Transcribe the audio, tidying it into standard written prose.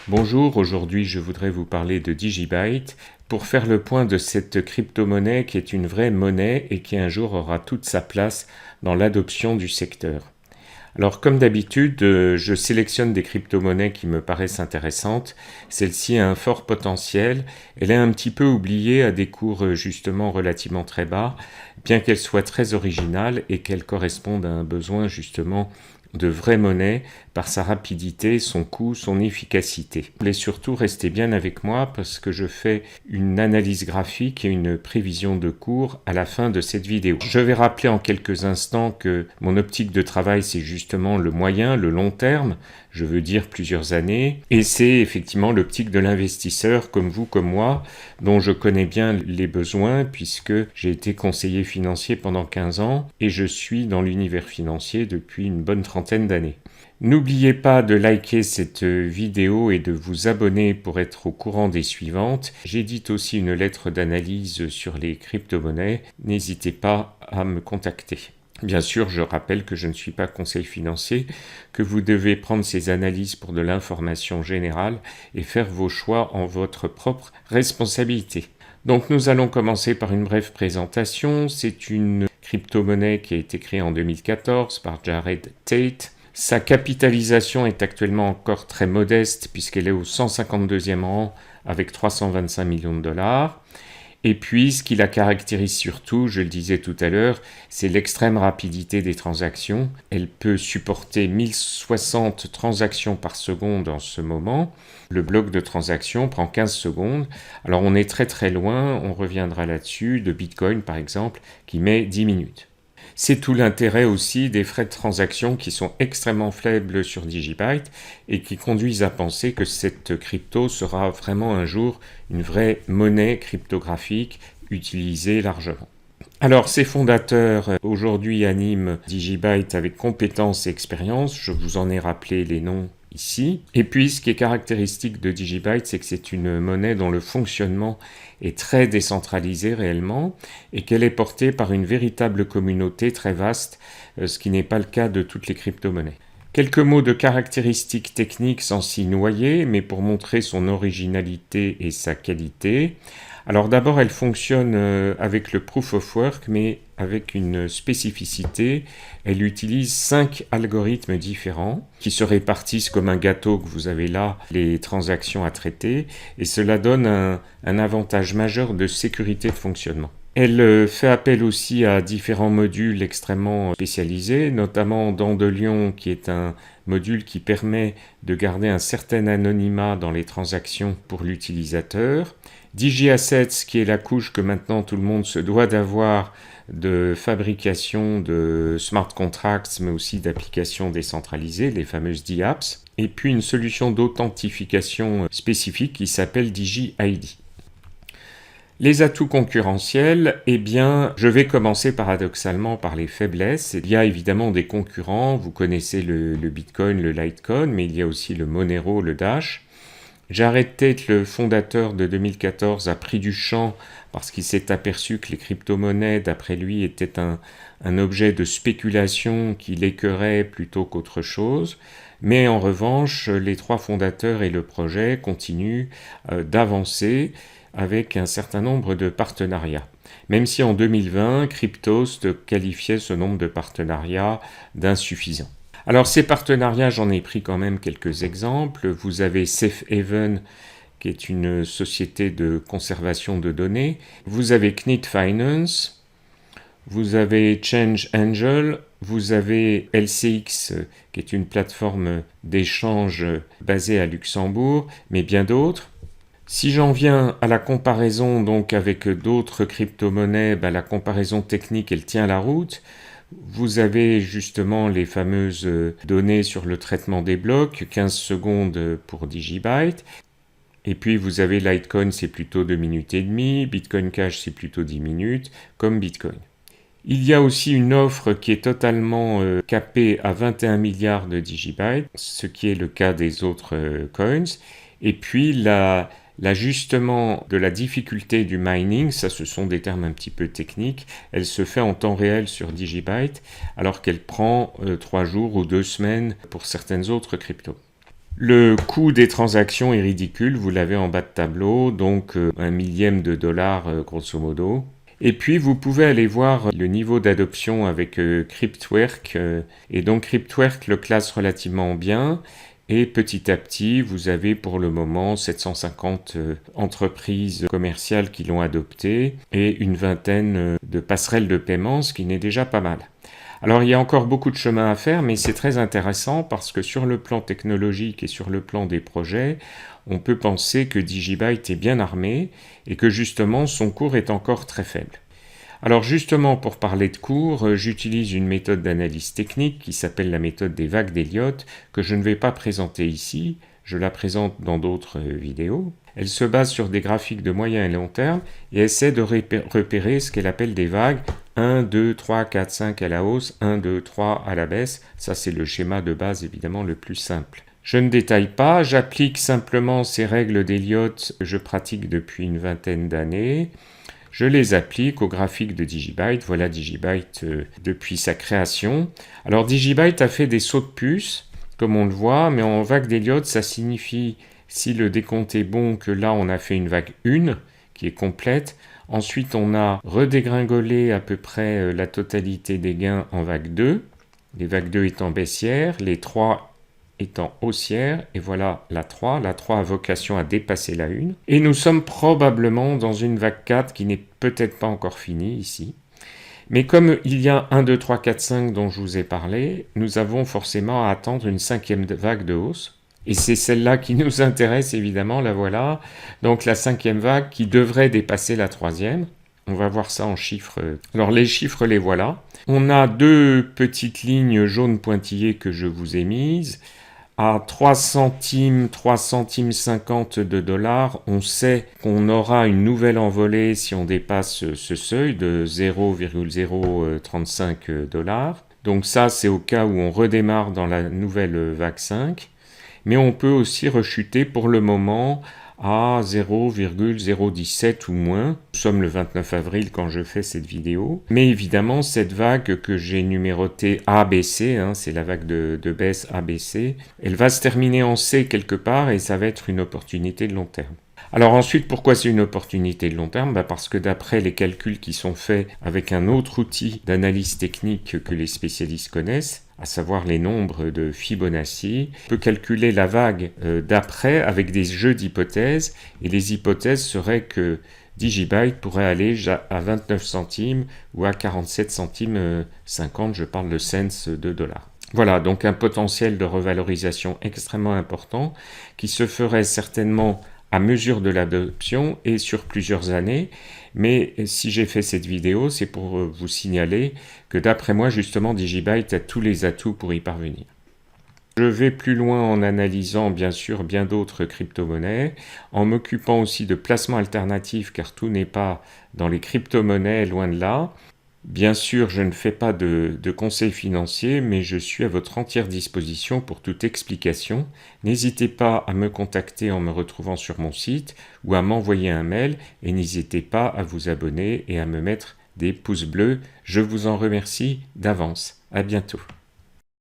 Bonjour, aujourd'hui je voudrais vous parler de Digibyte pour faire le point de cette crypto-monnaie qui est une vraie monnaie et qui un jour aura toute sa place dans l'adoption du secteur. Alors comme d'habitude, je sélectionne des crypto-monnaies qui me paraissent intéressantes. Celle-ci a un fort potentiel, elle est un petit peu oubliée à des cours justement relativement très bas, bien qu'elle soit très originale et qu'elle corresponde à un besoin justement de vraie monnaie par sa rapidité, son coût, son efficacité. Mais surtout, restez bien avec moi parce que je fais une analyse graphique et une prévision de cours à la fin de cette vidéo. Je vais rappeler en quelques instants que mon optique de travail, c'est justement le moyen, le long terme, je veux dire plusieurs années, et c'est effectivement l'optique de l'investisseur comme vous, comme moi, dont je connais bien les besoins puisque j'ai été conseiller financier pendant 15 ans et je suis dans l'univers financier depuis une bonne trentaine d'années. N'oubliez pas de liker cette vidéo et de vous abonner pour être au courant des suivantes. J'édite aussi une lettre d'analyse sur les crypto-monnaies. N'hésitez pas à me contacter. Bien sûr, je rappelle que je ne suis pas conseiller financier, que vous devez prendre ces analyses pour de l'information générale et faire vos choix en votre propre responsabilité. Donc nous allons commencer par une brève présentation. C'est une crypto-monnaie qui a été créée en 2014 par Jared Tate. Sa capitalisation est actuellement encore très modeste puisqu'elle est au 152e rang avec 325 millions de dollars. Et puis, ce qui la caractérise surtout, je le disais tout à l'heure, c'est l'extrême rapidité des transactions. Elle peut supporter 1060 transactions par seconde en ce moment. Le bloc de transactions prend 15 secondes. Alors, on est très très loin, on reviendra là-dessus, de Bitcoin par exemple, qui met 10 minutes. C'est tout l'intérêt aussi des frais de transaction qui sont extrêmement faibles sur Digibyte et qui conduisent à penser que cette crypto sera vraiment un jour une vraie monnaie cryptographique utilisée largement. Alors, ces fondateurs aujourd'hui animent Digibyte avec compétences et expérience. Je vous en ai rappelé les noms ici. Et puis, ce qui est caractéristique de Digibyte, c'est que c'est une monnaie dont le fonctionnement est très décentralisé réellement et qu'elle est portée par une véritable communauté très vaste, ce qui n'est pas le cas de toutes les crypto-monnaies. Quelques mots de caractéristiques techniques sans s'y noyer, mais pour montrer son originalité et sa qualité. Alors d'abord, elle fonctionne avec le Proof of Work, mais avec une spécificité. Elle utilise 5 algorithmes différents qui se répartissent comme un gâteau que vous avez là, les transactions à traiter, et cela donne un avantage majeur de sécurité de fonctionnement. Elle fait appel aussi à différents modules extrêmement spécialisés, notamment Dandelion, qui est un module qui permet de garder un certain anonymat dans les transactions pour l'utilisateur. DigiAssets, qui est la couche que maintenant tout le monde se doit d'avoir de fabrication de smart contracts, mais aussi d'applications décentralisées, les fameuses DApps. Et puis une solution d'authentification spécifique qui s'appelle DigiID. Les atouts concurrentiels, eh bien, je vais commencer paradoxalement par les faiblesses. Il y a évidemment des concurrents, vous connaissez le Bitcoin, le Litecoin, mais il y a aussi le Monero, le Dash. Jared Tate, le fondateur de 2014, a pris du champ parce qu'il s'est aperçu que les crypto-monnaies, d'après lui, étaient un objet de spéculation qui l'écœurait plutôt qu'autre chose. Mais en revanche, les trois fondateurs et le projet continuent d'avancer avec un certain nombre de partenariats. Même si en 2020, Cryptost qualifiait ce nombre de partenariats d'insuffisant. Alors ces partenariats, j'en ai pris quand même quelques exemples. Vous avez Safehaven, qui est une société de conservation de données. Vous avez Knit Finance. Vous avez Change Angel. Vous avez LCX, qui est une plateforme d'échange basée à Luxembourg, mais bien d'autres. Si j'en viens à la comparaison donc avec d'autres crypto-monnaies, la comparaison technique, elle tient la route. Vous avez justement les fameuses données sur le traitement des blocs, 15 secondes pour Digibyte. Et puis vous avez Litecoin, c'est plutôt 2 minutes et demie, Bitcoin Cash, c'est plutôt 10 minutes, comme Bitcoin. Il y a aussi une offre qui est totalement capée à 21 milliards de Digibyte, ce qui est le cas des autres coins. Et puis l'ajustement de la difficulté du mining, ça ce sont des termes un petit peu techniques, elle se fait en temps réel sur Digibyte alors qu'elle prend 3 jours ou 2 semaines pour certaines autres cryptos. Le coût des transactions est ridicule, vous l'avez en bas de tableau, donc un millième de dollar grosso modo. Et puis vous pouvez aller voir le niveau d'adoption avec Cryptwork, et donc Cryptwork le classe relativement bien, et petit à petit vous avez pour le moment 750 entreprises commerciales qui l'ont adopté, et une vingtaine de passerelles de paiement, ce qui n'est déjà pas mal. Alors il y a encore beaucoup de chemin à faire, mais c'est très intéressant parce que sur le plan technologique et sur le plan des projets, on peut penser que Digibyte est bien armé et que justement son cours est encore très faible. Alors justement pour parler de cours, j'utilise une méthode d'analyse technique qui s'appelle la méthode des vagues d'Elliott, que je ne vais pas présenter ici, je la présente dans d'autres vidéos. Elle se base sur des graphiques de moyen et long terme et essaie de repérer ce qu'elle appelle des vagues 1, 2, 3, 4, 5 à la hausse, 1, 2, 3 à la baisse. Ça, c'est le schéma de base, évidemment, le plus simple. Je ne détaille pas, j'applique simplement ces règles d'Elliott que je pratique depuis une vingtaine d'années. Je les applique au graphique de Digibyte. Voilà Digibyte depuis sa création. Alors, Digibyte a fait des sauts de puce, comme on le voit, mais en vague d'Elliott, ça signifie, si le décompte est bon, que là, on a fait une vague 1, qui est complète. Ensuite, on a redégringolé à peu près la totalité des gains en vague 2, les vagues 2 étant baissières, les 3 étant haussières, et voilà la 3. La 3 a vocation à dépasser la 1. Et nous sommes probablement dans une vague 4 qui n'est peut-être pas encore finie ici. Mais comme il y a 1, 2, 3, 4, 5 dont je vous ai parlé, nous avons forcément à attendre une 5e vague de hausse. Et c'est celle-là qui nous intéresse évidemment, la voilà. Donc la 5e vague qui devrait dépasser la 3e. On va voir ça en chiffres. Alors les chiffres, les voilà. On a deux petites lignes jaunes pointillées que je vous ai mises. À 3 centimes, 3 centimes 50 de dollars, on sait qu'on aura une nouvelle envolée si on dépasse ce seuil de 0,035 dollars. Donc ça, c'est au cas où on redémarre dans la nouvelle vague 5. Mais on peut aussi rechuter pour le moment à 0,017 ou moins. Nous sommes le 29 avril quand je fais cette vidéo. Mais évidemment, cette vague que j'ai numérotée ABC, c'est la vague de baisse ABC, elle va se terminer en C quelque part et ça va être une opportunité de long terme. Alors ensuite, pourquoi c'est une opportunité de long terme ? Parce que d'après les calculs qui sont faits avec un autre outil d'analyse technique que les spécialistes connaissent, à savoir les nombres de Fibonacci, on peut calculer la vague d'après avec des jeux d'hypothèses, et les hypothèses seraient que Digibyte pourrait aller à 29 centimes ou à 47 centimes 50, je parle de cents de dollars. Voilà, donc un potentiel de revalorisation extrêmement important qui se ferait certainement à mesure de l'adoption et sur plusieurs années. Mais si j'ai fait cette vidéo, c'est pour vous signaler que d'après moi, justement, Digibyte a tous les atouts pour y parvenir. Je vais plus loin en analysant bien sûr bien d'autres crypto-monnaies, en m'occupant aussi de placements alternatifs car tout n'est pas dans les crypto-monnaies, loin de là. Bien sûr, je ne fais pas de conseils financiers, mais je suis à votre entière disposition pour toute explication. N'hésitez pas à me contacter en me retrouvant sur mon site ou à m'envoyer un mail et n'hésitez pas à vous abonner et à me mettre des pouces bleus. Je vous en remercie d'avance. À bientôt.